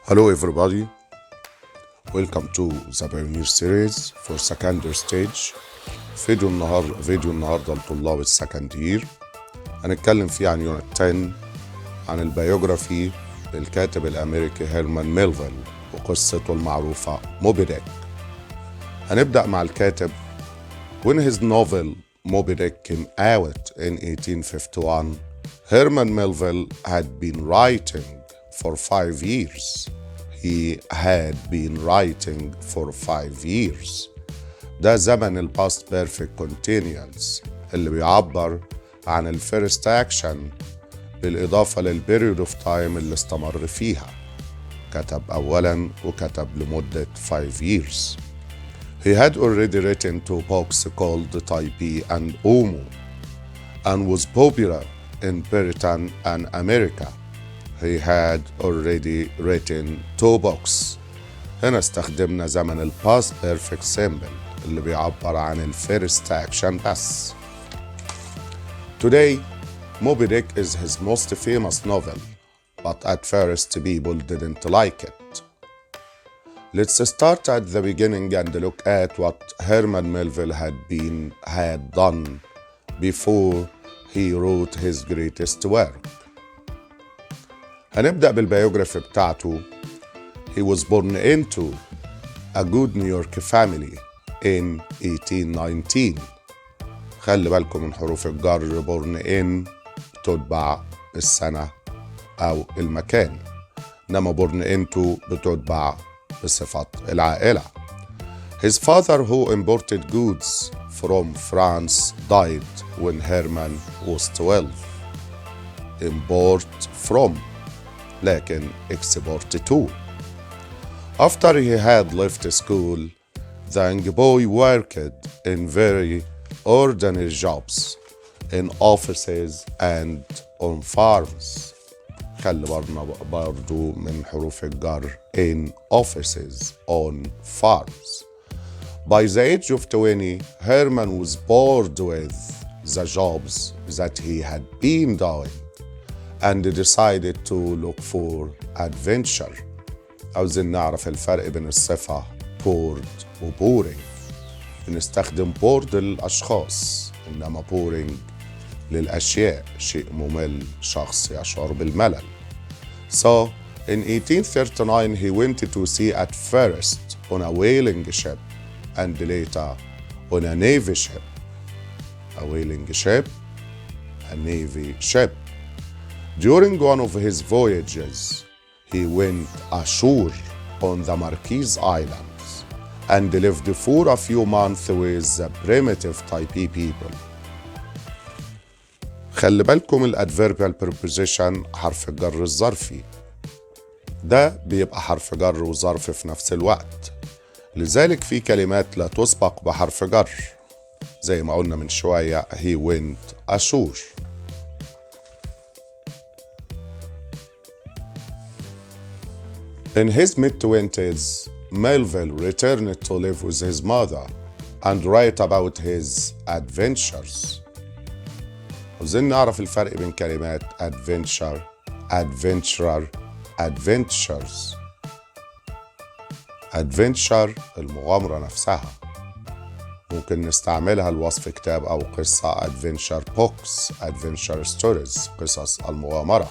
Hello everybody, welcome to the Pioneer series for secondary stage. فيديو النهارده لطلاب السكندير هنتكلم فيه عن يونت 10 عن البيوجرافي للكاتب الأمريكي هيرمان ميلفيل وقصته المعروفة موبي ديك. هنبدأ مع الكاتب. When his novel Moby Dick came out in 1851, Herman Melville had been writing for 5 years. He had been writing for 5 years. ده زمن ال past perfect continuous اللي بيعبر عن ال first action بالإضافة لل period of time اللي استمر فيها. كتب أولاً وكتب لمدة 5 years. He had already written 2 books called Typee and Omo and was popular in Britain and America. He had already written 2 books. هنا استخدمنا زمن ال past perfect simple اللي بيعبر عن ال first action بس. Today, Moby Dick is his most famous novel, but at first people didn't like it. Let's start at the beginning and look at what Herman Melville had done before he wrote his greatest work. هنبدأ بالبيوجرافي بتاعته. He was born into a good New York family in 1819. خلي بالكم من حروف الجر. born in بتتبع السنة أو المكان، إنما born into بتتبع بصفة العائلة. His father, who imported goods from France, died when Herman was 12. Import from لكن export to. After he had left school, the young boy worked in very ordinary jobs in offices and on farms. خلي برضو من حروف الجر in offices on farms. By the age of 20, Herman was bored with the jobs that he had been doing and decided to look for adventure. عاوزين نعرف الفرق بين الصفة bored و boring. بنستخدم bored للأشخاص، إنما boring للأشياء، شيء ممل، شخص يشعر بالملل. So, in 1839 he went to sea at first on a whaling ship and later on a navy ship. A whaling ship, a navy ship. During one of his voyages, he went ashore on the Marquise Islands and lived for a few months with the primitive Typee people. خلي بالكم الادفيربيال preposition حرف الجر الظرفي. ده بيبقى حرف جر وظرف في نفس الوقت، لذلك في كلمات لا تسبق بحرف جر زي ما قلنا من شوية he went ashore. In his mid-20s, Melville returned to live with his mother and write about his adventures. عاوزين نعرف الفرق بين كلمات adventure, adventurer, adventures. adventure المغامرة نفسها، ممكن نستعملها لوصف كتاب أو قصة adventure books, adventure stories قصص المغامرة.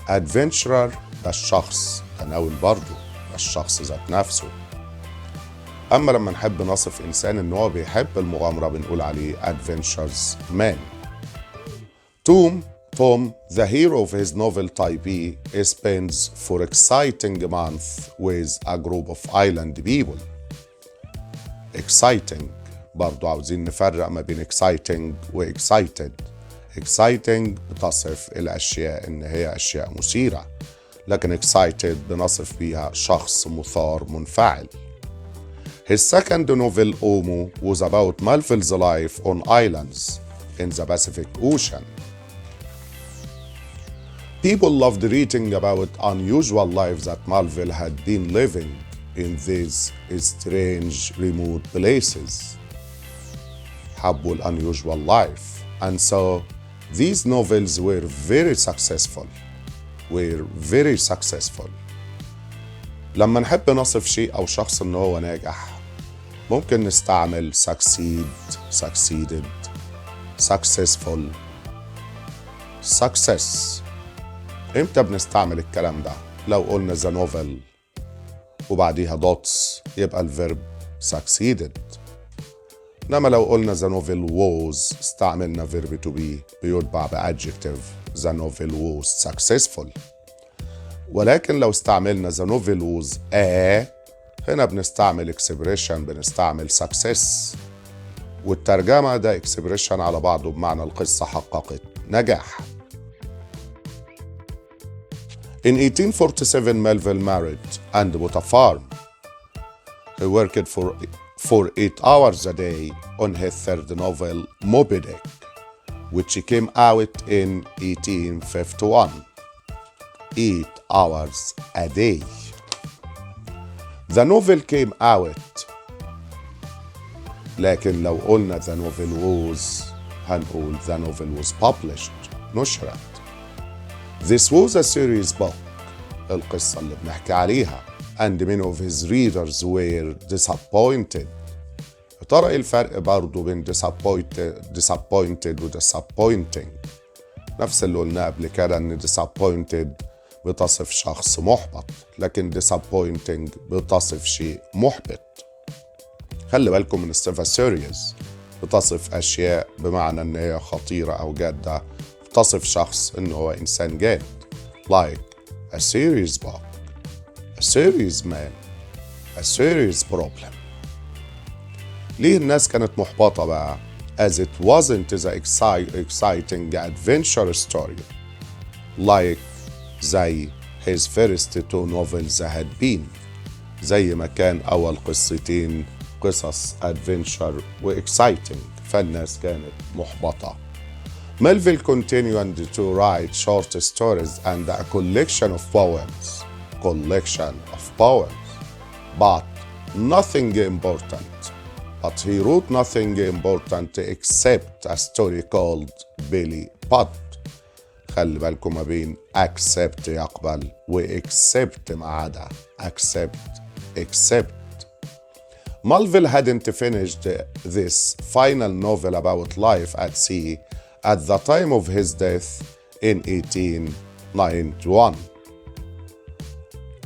adventurer ده الشخص، تناول برضو ده الشخص ذات نفسه. أما لما نحب نصف إنسان إن هو بيحب المغامرة بنقول عليه adventures man. Tom, the hero of his novel Typee, spends for exciting month with a group of island people. Exciting برضو عاوزين نفرق ما بين exciting و excited. exciting بتصف الأشياء إن هي أشياء مثيرة، لكن excited بنصف بيها شخص مثار منفعل. His second novel Omo was about Melville's life on islands in the Pacific Ocean. People loved reading about unusual lives that Melville had been living in these strange remote places. حبوا ال unusual life, and so these novels were very successful. لما نحب نصف شيء أو شخص إن هو ناجح ممكن نستعمل succeed, succeeded, successful, success. إمتى بنستعمل الكلام ده؟ لو قلنا the novel وبعديها dots يبقى الفيرب succeeded. إنما لو قلنا the novel was استعملنا verb to be بيتبع بadjective the novel was successful. ولكن لو استعملنا the novel was a هنا بنستعمل expression بنستعمل success، والترجمة ده expression على بعضه بمعنى القصة حققت نجاح. In 1847 Melville married and bought a farm. He worked for 8 hours a day on his third novel Moby Dick, which came out in 1851. 8 hours a day. The novel came out. لكن لو قلنا the novel was هنقول the novel was published نشرت. This was a serious book القصة اللي بنحكي عليها and many of his readers were disappointed. يا ترى ايه الفرق برضه بين disappointed و disappointing؟ نفس اللي قلناه قبل كده ان disappointed بتصف شخص محبط لكن disappointing بتصف شيء محبط. خلي بالكم من الصفة serious بتصف أشياء بمعنى إن هي خطيرة أو جادة، بتصف شخص إنه هو إنسان جاد like a serious book, a serious man, a serious problem. ليه الناس كانت محبطة بقى؟ as it wasn't the exciting adventure story like زي his first 2 novels had been، زي ما كان أول قصتين قصص adventure و exciting، فالناس كانت محبطة. Melville continued to write short stories and a collection of poems, but nothing important. But he wrote nothing important except a story called Billy Budd. خلي بالكم ما بين accept يقبل و accept ما عدا accept. Melville hadn't finished this final novel about life at sea at the time of his death in 1891.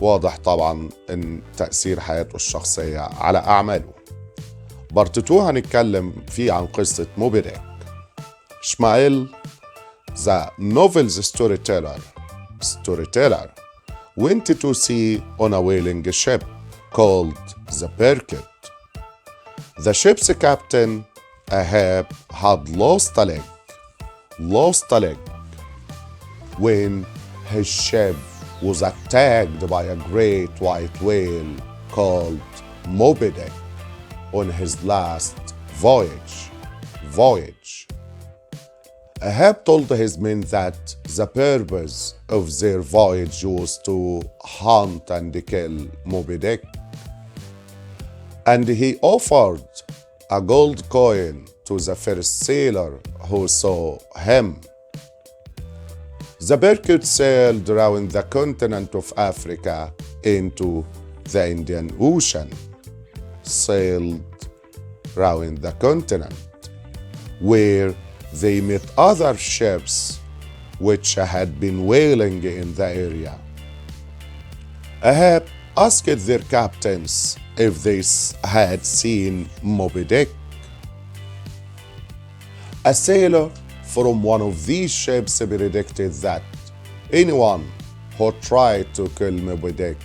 واضح طبعا ان تأثير حياته الشخصية على أعماله. بارت 2 هنتكلم فيه عن قصة موبي ديك. إشماعيل the novel's storyteller went to sea on a whaling ship called the Birkett. The ship's captain, Ahab, had lost a leg when his ship was attacked by a great white whale called Moby Dick on his last voyage. Ahab told his men that the purpose of their voyage was to hunt and kill Moby Dick, and he offered a gold coin to the first sailor who saw him. The Birkett sailed around the continent of Africa into the Indian Ocean, where they met other ships which had been whaling in the area. Ahab asked their captains if they had seen Moby Dick. A sailor from one of these ships predicted that anyone who tried to kill Moby Dick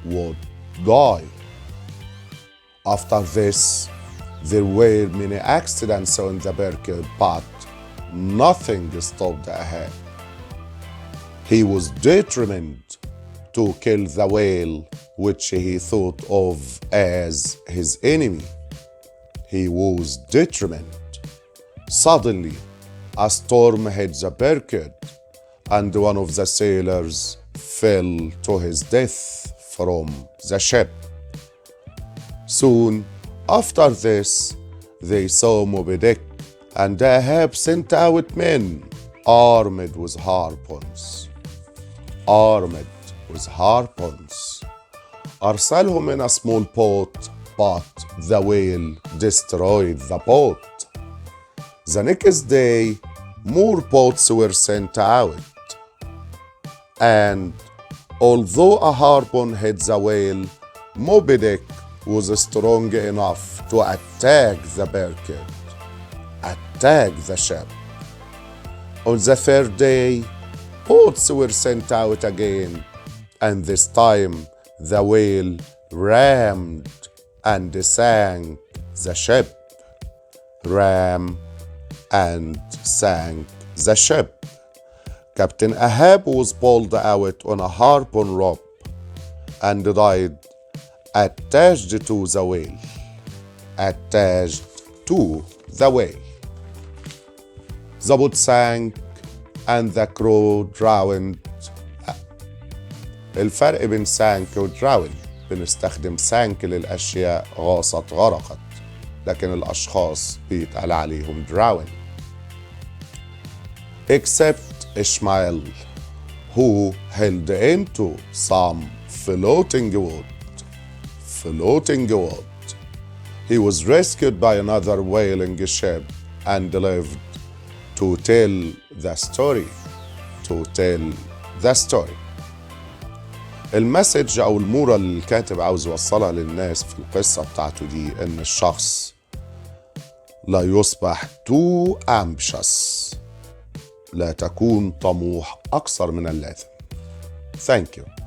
would die. After this, there were many accidents on the Birkett, but nothing stopped Ahab. He was determined to kill the whale which he thought of as his enemy. He was determined. Suddenly, a storm hit the Birkett, and one of the sailors fell to his death from the ship. Soon after this, they saw Moby Dick, and Ahab sent out men armed with harpoons. أرسلهم in a small boat, but the whale destroyed the boat. The next day, more boats were sent out. And although a harpoon hit the whale, Moby Dick was strong enough to attack the barkid, attack the ship. On the third day, boats were sent out again, and this time the whale rammed and sank the ship. Ram and sank the ship. Captain Ahab was pulled out on a harpoon rope and died attached to the whale. Attached to the whale. The boat sank and the crew drowned. الفرق بين sank و drown، بنستخدم sank للأشياء غاصت غرقت، لكن الأشخاص بيتقال عليهم drown. Except Ishmael, who held into some floating wood. Floating wood. He was rescued by another whaling ship and lived to tell the story. To tell the story. المسج أو المورال اللي الكاتب عاوز يوصلها للناس في القصة بتاعته دي إن الشخص لا يصبح too ambitious. لا تكون طموح أكثر من اللازم. Thank you.